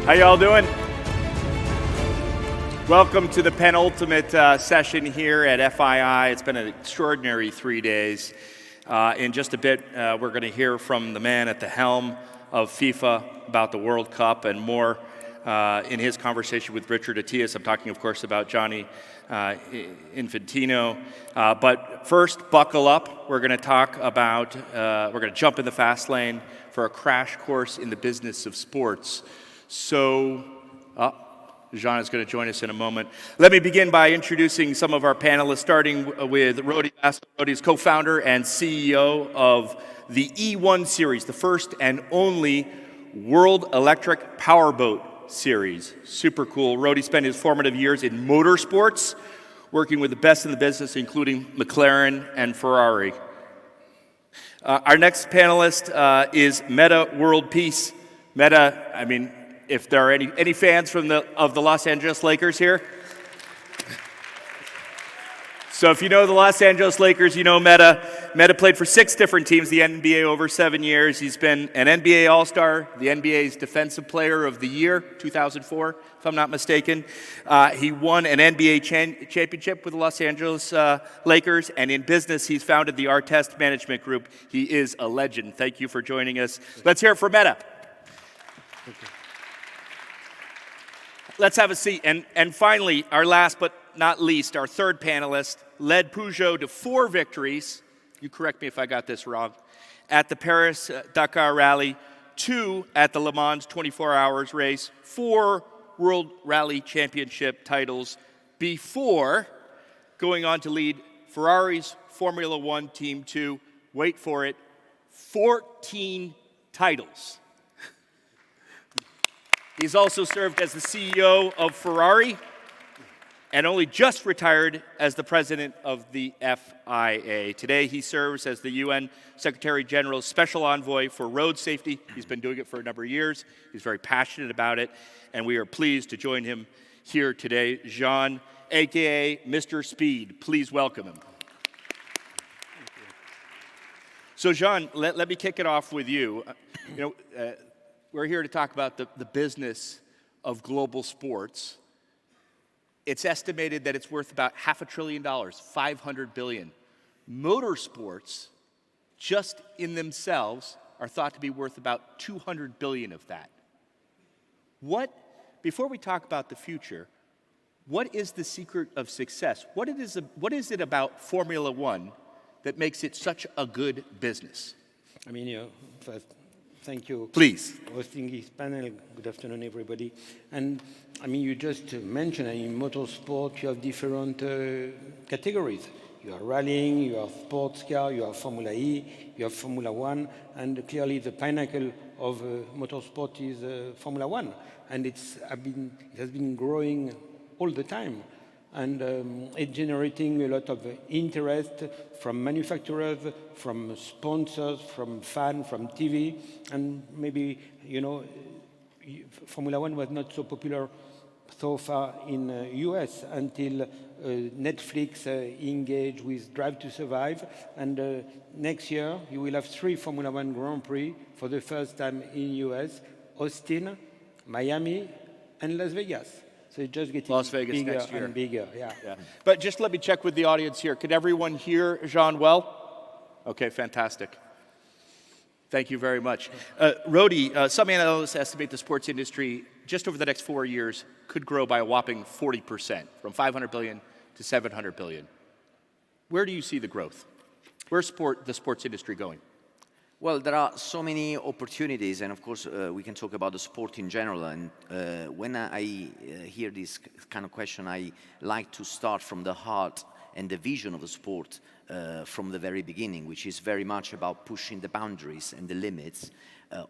How y'all doing? Welcome to the penultimate session here at FII. It's been an extraordinary 3 days. In just a bit, we're going to hear from the man at the helm of FIFA about the World Cup and more in his conversation with Richard Atias. I'm talking, of course, about Gianni Infantino. But first, buckle up. We're going to talk about, we're going to jump in the fast lane for a crash course in the business of sports. So, Jean is going to join us in a moment. Let me begin by introducing some of our panelists, starting with Rodi Basso. Rodi is co-founder and CEO of the E1 series, the first and only World Electric Powerboat series. Super cool. Rodi spent his formative years in motorsports, working with the best in the business, including McLaren and Ferrari. Our next panelist is Metta World Peace. Metta, I mean, if there are any fans of the Los Angeles Lakers here. So if you know the Los Angeles Lakers, you know Metta. Metta played for 6 different teams, the NBA, over 7 years. He's been an NBA All-Star, the NBA's Defensive Player of the Year, 2004, if I'm not mistaken. He won an NBA championship with the Los Angeles Lakers, and in business, he's founded the Artest Management Group. He is a legend. Thank you for joining us. Let's hear it for Metta. Thank you. Let's have a seat. And finally, our last but not least, our third panelist, led Peugeot to 4 victories, you correct me if I got this wrong, at the Paris-Dakar Rally, 2 at the Le Mans 24 Hours race, 4 World Rally Championship titles before going on to lead Ferrari's Formula One Team 2, wait for it, 14 titles. He's also served as the CEO of Ferrari and only just retired as the president of the FIA. Today, he serves as the UN Secretary General's Special Envoy for Road Safety. He's been doing it for a number of years. He's very passionate about it, and we are pleased to join him here today. Jean, a.k.a. Mr. Speed. Please welcome him. So, Jean, let me kick it off with you. We're here to talk about the business of global sports. It's estimated that it's worth about $500 billion, $500 billion. Motorsports, just in themselves, are thought to be worth about $200 billion of that. Before we talk about the future, what is the secret of success? What is it about Formula One that makes it such a good business? I mean, first, thank you. Please. For hosting this panel. Good afternoon, everybody. And I mean, you just mentioned in motorsport, you have different categories. You are rallying, you have sports car, you have Formula E, you have Formula One, and clearly the pinnacle of motorsport is Formula One. And it has been growing all the time. And it's generating a lot of interest from manufacturers, from sponsors, from fans, from TV. And maybe, Formula One was not so popular so far in the US until Netflix engaged with Drive to Survive. And next year, you will have 3 Formula One Grand Prix for the first time in US, Austin, Miami, and Las Vegas. So it's just getting Las Vegas bigger next year. And bigger, yeah. But just let me check with the audience here. Can everyone hear Jean well? Okay, fantastic. Thank you very much. Rodi, some analysts estimate the sports industry just over the next 4 years could grow by a whopping 40%, from 500 billion to 700 billion. Where do you see the growth? Where's the sports industry going? Well, there are so many opportunities, and of course, we can talk about the sport in general. And when I hear this kind of question, I like to start from the heart and the vision of the sport from the very beginning, which is very much about pushing the boundaries and the limits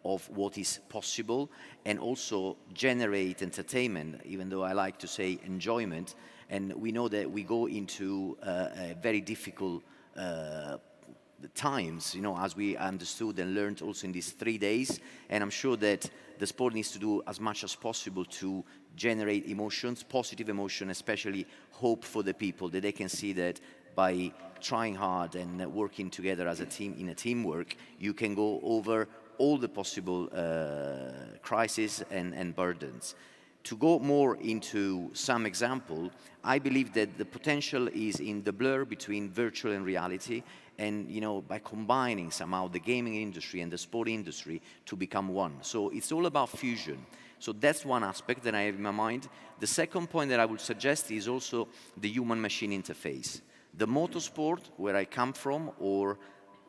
of what is possible, and also generate entertainment, even though I like to say enjoyment. And we know that we go into a very difficult times, as we understood and learned also in these 3 days. And I'm sure that the sport needs to do as much as possible to generate emotions, positive emotion, especially hope for the people, that they can see that by trying hard and working together as a team, in a teamwork, you can go over all the possible crises and burdens. To go more into some example, I believe that the potential is in the blur between virtual and reality, and by combining somehow the gaming industry and the sport industry to become one. So it's all about fusion. So that's one aspect that I have in my mind. The second point that I would suggest is also the human-machine interface. The motorsport, where I come from, or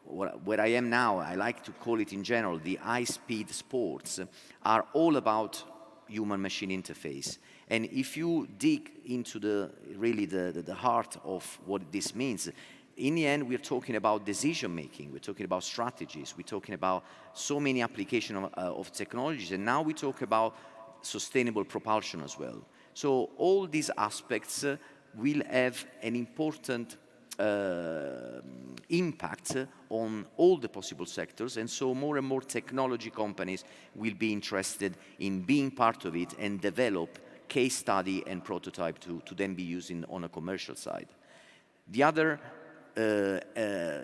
where I am now, I like to call it in general, the high-speed sports, are all about human-machine interface. And if you dig into the heart of what this means, in the end, we're talking about decision-making, we're talking about strategies, we're talking about so many applications of technologies, and now we talk about sustainable propulsion as well. So all these aspects will have an important impact on all the possible sectors, and so more and more technology companies will be interested in being part of it and develop case study and prototype to then be used on a commercial side. The other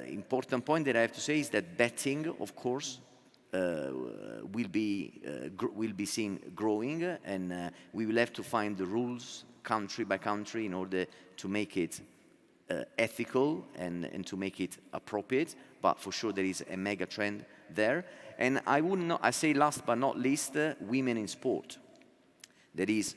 important point that I have to say is that betting, of course, will be seen growing, and we will have to find the rules country by country in order to make it ethical and to make it appropriate. But for sure there is a mega trend there. And I say last but not least, women in sport. There is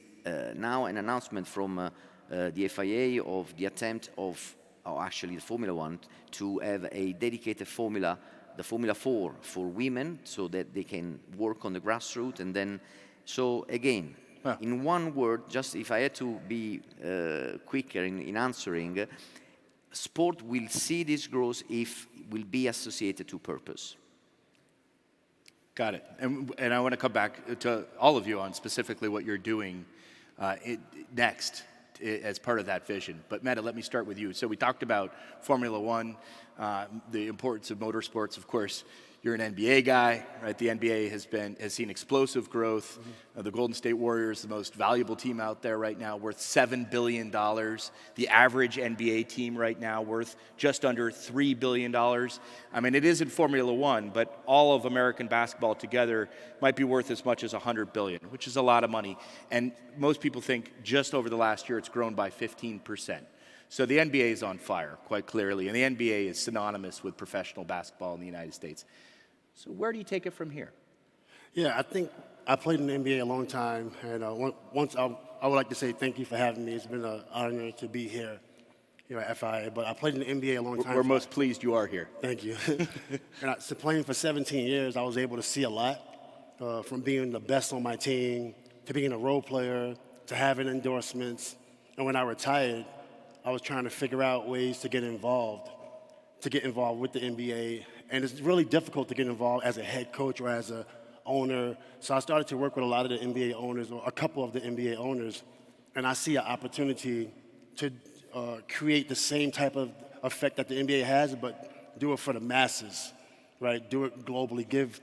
now an announcement from the FIA of the attempt of, actually the Formula One, to have a dedicated formula, the Formula 4 for women, so that they can work on the grassroots. And then, so again, in one word, just if I had to be quicker in answering, sport will see this growth if it will be associated to purpose. Got it. And I want to come back to all of you on specifically what you're doing next as part of that vision. But Metta, let me start with you. So we talked about Formula One, the importance of motorsports. Of course, you're an NBA guy, right? The NBA has seen explosive growth. The Golden State Warriors, the most valuable team out there right now, worth $7 billion. The average NBA team right now worth just under $3 billion. I mean, it isn't Formula One, but all of American basketball together might be worth as much as $100 billion, which is a lot of money. And most people think just over the last year it's grown by 15%. So the NBA is on fire, quite clearly, and the NBA is synonymous with professional basketball in the United States. So where do you take it from here? Yeah, I think I played in the NBA a long time, and once I would like to say thank you for having me. It's been an honor to be here at FIA, but I played in the NBA a long time. We're most pleased you are here. Thank you. And so playing for 17 years, I was able to see a lot, from being the best on my team, to being a role player, to having endorsements. And when I retired, I was trying to figure out ways to get involved with the NBA. And it's really difficult to get involved as a head coach or as an owner. So I started to work with a lot of the NBA owners, or a couple of the NBA owners, and I see an opportunity to create the same type of effect that the NBA has, but do it for the masses, right? Do it globally, give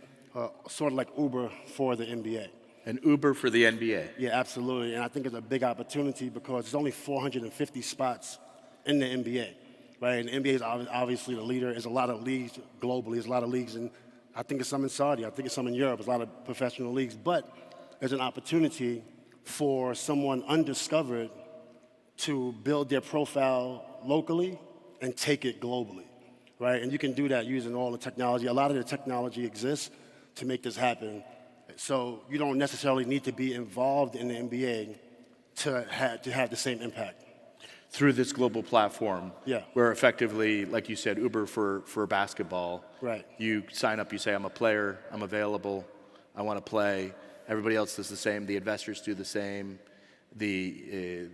sort of like Uber for the NBA. An Uber for the NBA. Yeah, absolutely. And I think it's a big opportunity because there's only 450 spots in the NBA. Right, and the NBA is obviously the leader. There's a lot of leagues globally. There's a lot of leagues, and I think it's some in Saudi. I think it's some in Europe. There's a lot of professional leagues. But there's an opportunity for someone undiscovered to build their profile locally and take it globally, right? And you can do that using all the technology. A lot of the technology exists to make this happen. So you don't necessarily need to be involved in the NBA to have the same impact. Through this global platform, yeah, where effectively, like you said, Uber for basketball. Right. You sign up, you say, I'm a player, I'm available, I want to play. Everybody else does the same. The investors do the same. The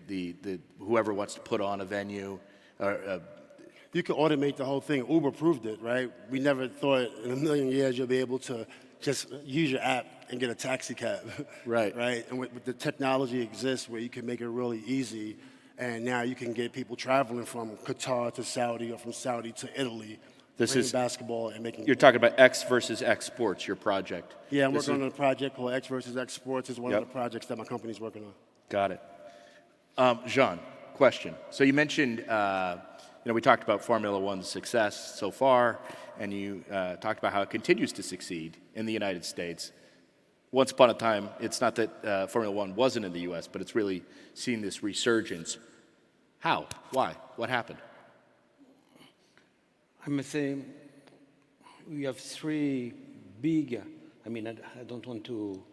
whoever wants to put on a venue. You can automate the whole thing. Uber proved it, right? We never thought in a million years you'll be able to just use your app and get a taxi cab. Right. Right. And with the technology exists where you can make it really easy. And now you can get people traveling from Qatar to Saudi, or from Saudi to Italy, playing basketball and making. You're talking about X versus X Sports, your project. Yeah, I'm working on a project called X versus X Sports. It's one of the projects that my company's working on. Got it. Jean, question. So you mentioned we talked about Formula One's success so far, and you talked about how it continues to succeed in the United States. Once upon a time, it's not that Formula One wasn't in the U.S., but it's really seen this resurgence. How? Why? What happened? I must say, we have three big, I don't want to,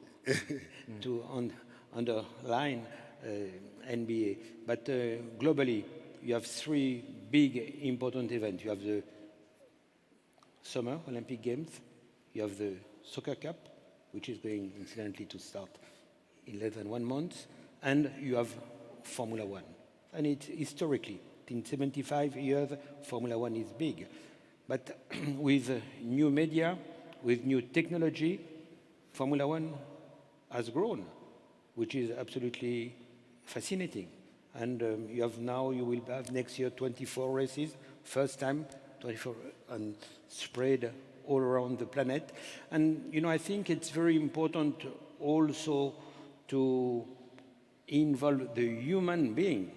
underline NBA, but globally, you have three big important events. You have the Summer Olympic Games, you have the Soccer Cup, which is going incidentally to start in less than 1 month, and you have Formula One. And it's historically, in 75 years, Formula One is big. But with new media, with new technology, Formula One has grown, which is absolutely fascinating. And you will have next year 24 races, first time, 24, and spread all around the planet. And, I think it's very important also to involve the human being,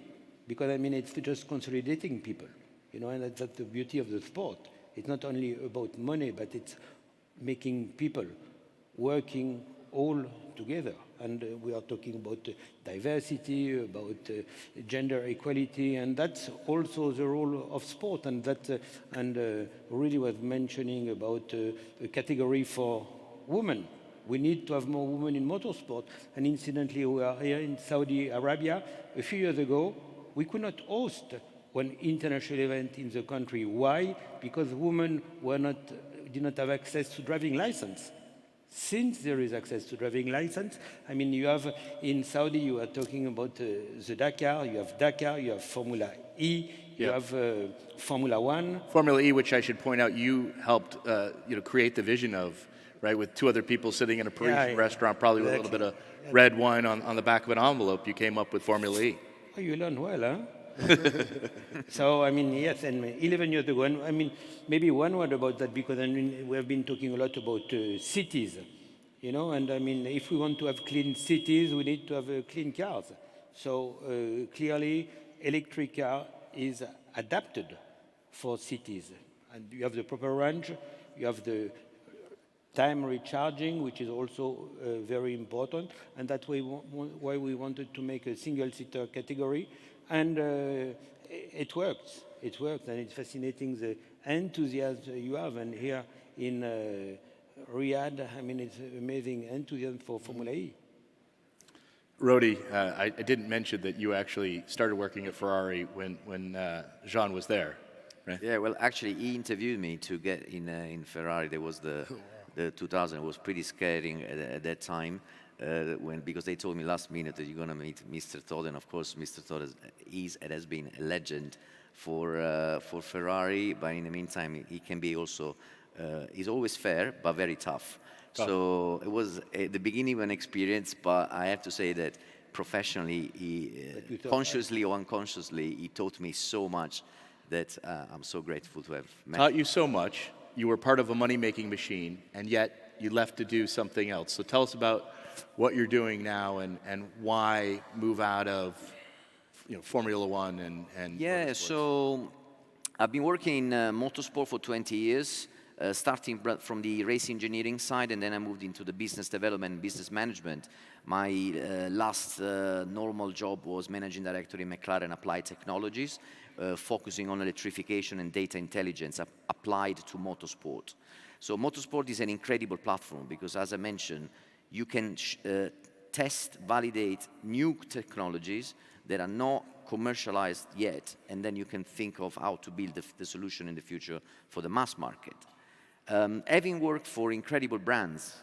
because, it's just consolidating people, and that's the beauty of the sport. It's not only about money, but it's making people working all together. And we are talking about diversity, about gender equality, and that's also the role of sport. And Rodi was mentioning about a category for women. We need to have more women in motorsport. And incidentally, we are here in Saudi Arabia. A few years ago, we could not host one international event in the country. Why? Because women did not have access to driving license. Since there is access to driving license, you have in Saudi, you are talking about the Dakar, you have Formula E, you have Formula One. Formula E, which I should point out, you helped create the vision of, right, with two other people sitting in a Parisian restaurant, probably with a little bit of red wine on the back of an envelope, you came up with Formula E. Oh, you learn well, huh? So, yes, and 11 years ago, and maybe one word about that, because we have been talking a lot about cities, and if we want to have clean cities, we need to have clean cars. So, clearly, electric car is adapted for cities. And you have the proper range, you have the time recharging, which is also very important, and that's why we wanted to make a single-seater category. And it works, and it's fascinating the enthusiasm you have. And here in Riyadh, it's amazing enthusiasm for Formula E. Rodi, I didn't mention that you actually started working at Ferrari when Jean was there, right? Yeah, well, actually, he interviewed me to get in Ferrari. There was the 2000. It was pretty scary at that time. Because they told me last minute that you're going to meet Mr. Todt, and of course Mr. Todt has been a legend for Ferrari, but in the meantime he can be also, he's always fair but very tough. So it was at the beginning of an experience, but I have to say that professionally, consciously or unconsciously, he taught me so much that I'm so grateful to have met. Taught you so much, you were part of a money-making machine, and yet you left to do something else. So tell us about what you're doing now and why move out of Formula One and yeah, motorsports. So I've been working in motorsport for 20 years, starting from the race engineering side, and then I moved into the business development and business management. My last normal job was managing director in McLaren Applied Technologies, focusing on electrification and data intelligence applied to motorsport. So motorsport is an incredible platform because, as I mentioned, you can test, validate new technologies that are not commercialized yet, and then you can think of how to build the solution in the future for the mass market. Having worked for incredible brands,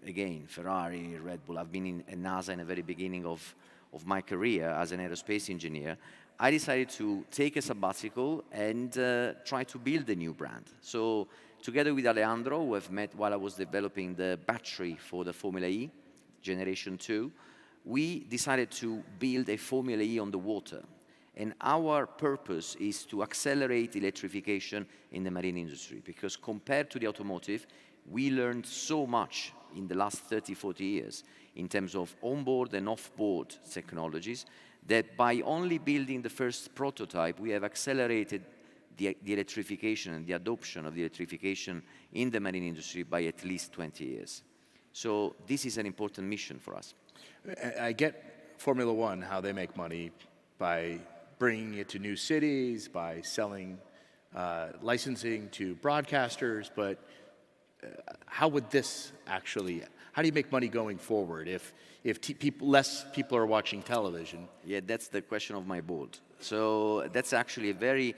again, Ferrari, Red Bull, I've been in NASA in the very beginning of my career as an aerospace engineer, I decided to take a sabbatical and try to build a new brand. So together with Alejandro, who I've met while I was developing the battery for the Formula E, Generation 2, we decided to build a Formula E on the water. And our purpose is to accelerate electrification in the marine industry, because compared to the automotive, we learned so much in the last 30, 40 years in terms of onboard and off-board technologies that by only building the first prototype, we have accelerated the electrification and the adoption of the electrification in the marine industry by at least 20 years. So this is an important mission for us. I get Formula One, how they make money by bringing it to new cities, by selling licensing to broadcasters, but how would this actually, how do you make money going forward if less people are watching television? Yeah, that's the question of my board. So that's actually a very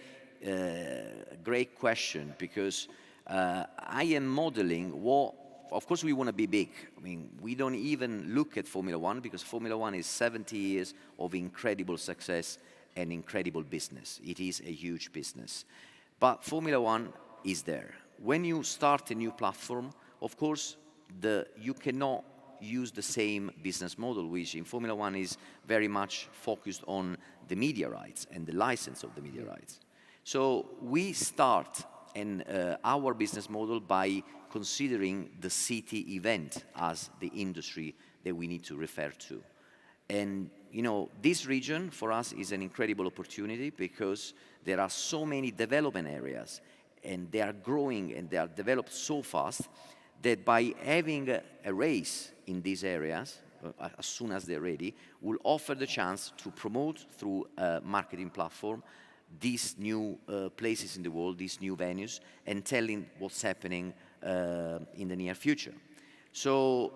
great question, because I am modeling what, of course we want to be big. I mean, we don't even look at Formula One, because Formula One is 70 years of incredible success and incredible business. It is a huge business. But Formula One is there. When you start a new platform, of course, you cannot use the same business model, which in Formula One is very much focused on the media rights and the license of the media rights. So we start our business model by considering the city event as the industry that we need to refer to. And you know, this region for us is an incredible opportunity, because there are so many development areas, and they are growing and they are developed so fast that by having a race in these areas, as soon as they're ready, will offer the chance to promote through a marketing platform these new places in the world, these new venues, and telling what's happening in the near future. So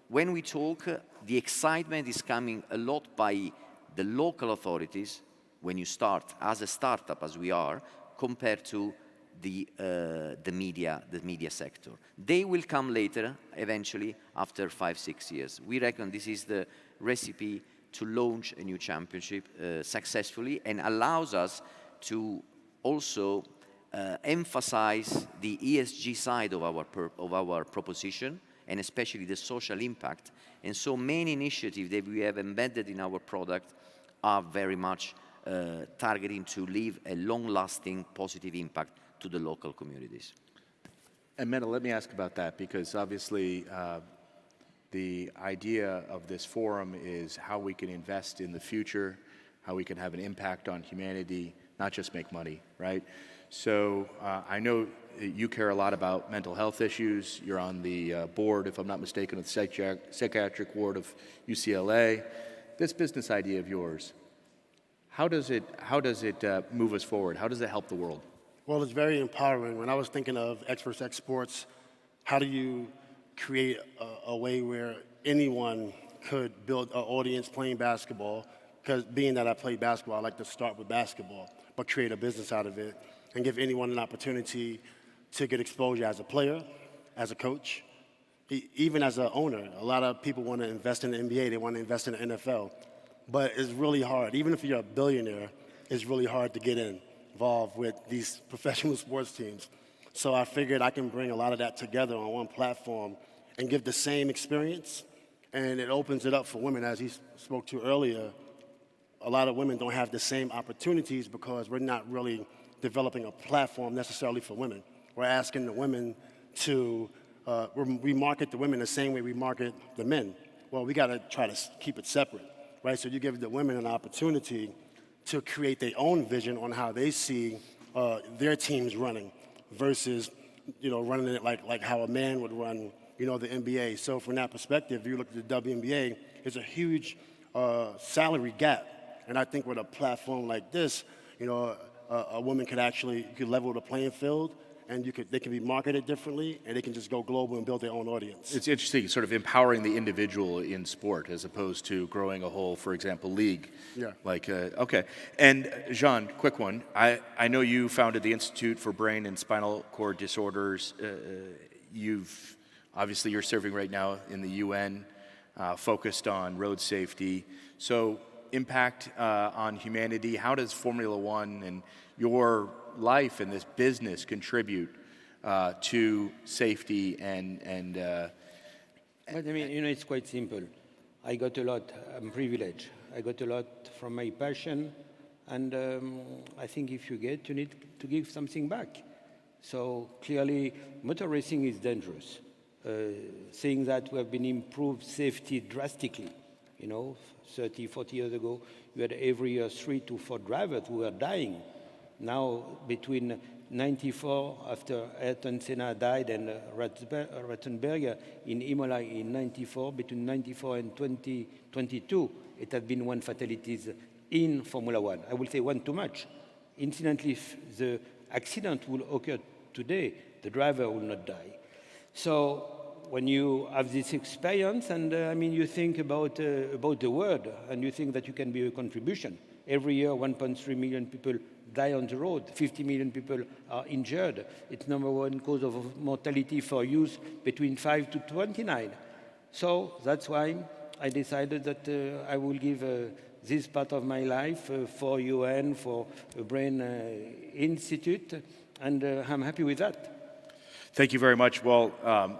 when we talk, the excitement is coming a lot by the local authorities when you start as a startup, as we are, compared to the media sector. They will come later, eventually, after 5-6 years. We reckon this is the recipe to launch a new championship successfully, and allows us to also emphasize the ESG side of our proposition, and especially the social impact. And so many initiatives that we have embedded in our product are very much targeting to leave a long-lasting positive impact to the local communities. And Metta, let me ask about that, because obviously the idea of this forum is how we can invest in the future, how we can have an impact on humanity, not just make money, right? So I know you care a lot about mental health issues. You're on the board, if I'm not mistaken, of the psychiatric ward of UCLA. This business idea of yours, how does it move us forward? How does it help the world? Well, it's very empowering. When I was thinking of Experts Exports, how do you create a way where anyone could build an audience playing basketball? Because being that I play basketball, I like to start with basketball, but create a business out of it and give anyone an opportunity to get exposure as a player, as a coach, even as an owner. A lot of people want to invest in the NBA, they want to invest in the NFL, but it's really hard. Even if you're a billionaire, it's really hard to get involved with these professional sports teams. So I figured I can bring a lot of that together on one platform and give the same experience, and it opens it up for women. As he spoke to earlier, a lot of women don't have the same opportunities because we're not really developing a platform necessarily for women. We're asking the women to, we market the women the same way we market the men. Well, we got to try to keep it separate, right? So you give the women an opportunity to create their own vision on how they see their teams running versus, you know, running it like how a man would run, you know, the NBA. So from that perspective, if you look at the WNBA, there's a huge salary gap. And I think with a platform like this, you know, a woman could actually level the playing field, and they can be marketed differently, and they can just go global and build their own audience. It's interesting, sort of empowering the individual in sport as opposed to growing a whole, for example, league. Yeah. Like, okay. And Jean, quick one. I know you founded the Institute for Brain and Spinal Cord Disorders. Obviously you're serving right now in the UN, focused on road safety. So impact on humanity, how does Formula One and your life in this business contribute to safety and But I mean, you know, it's quite simple. I got a lot, I'm privileged. I got a lot from my passion, and I think if you need to give something back. So clearly, motor racing is dangerous. Saying that we have been improved safety drastically. You know, 30, 40 years ago, you had every year 3 to 4 drivers who were dying. Now, between 94, after Ayrton Senna died, and Ratzenberger in Imola in 94, between 94 and 2022, it had been 1 fatalities in Formula One. I will say 1 too much. Incidentally, if the accident will occur today, the driver will not die. So when you have this experience, and I mean, you think about the world, and you think that you can be a contribution. Every year, 1.3 million people die on the road. 50 million people are injured. It's #1 cause of mortality for youth between 5 to 29. So that's why I decided that I will give this part of my life for UN, for a Brain Institute, and I'm happy with that. Thank you very much. Well,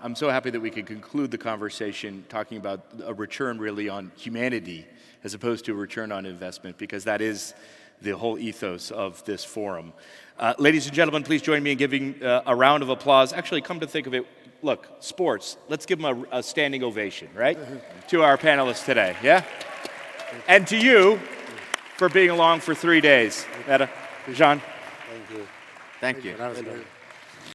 I'm so happy that we could conclude the conversation talking about a return really on humanity as opposed to a return on investment, because that is the whole ethos of this forum. Ladies and gentlemen, please join me in giving a round of applause. Actually, come to think of it, look, sports, let's give them a standing ovation, right? To our panelists today, yeah? And to you for being along for 3 days. Metta, Jean. Thank you. Thank you. That was good.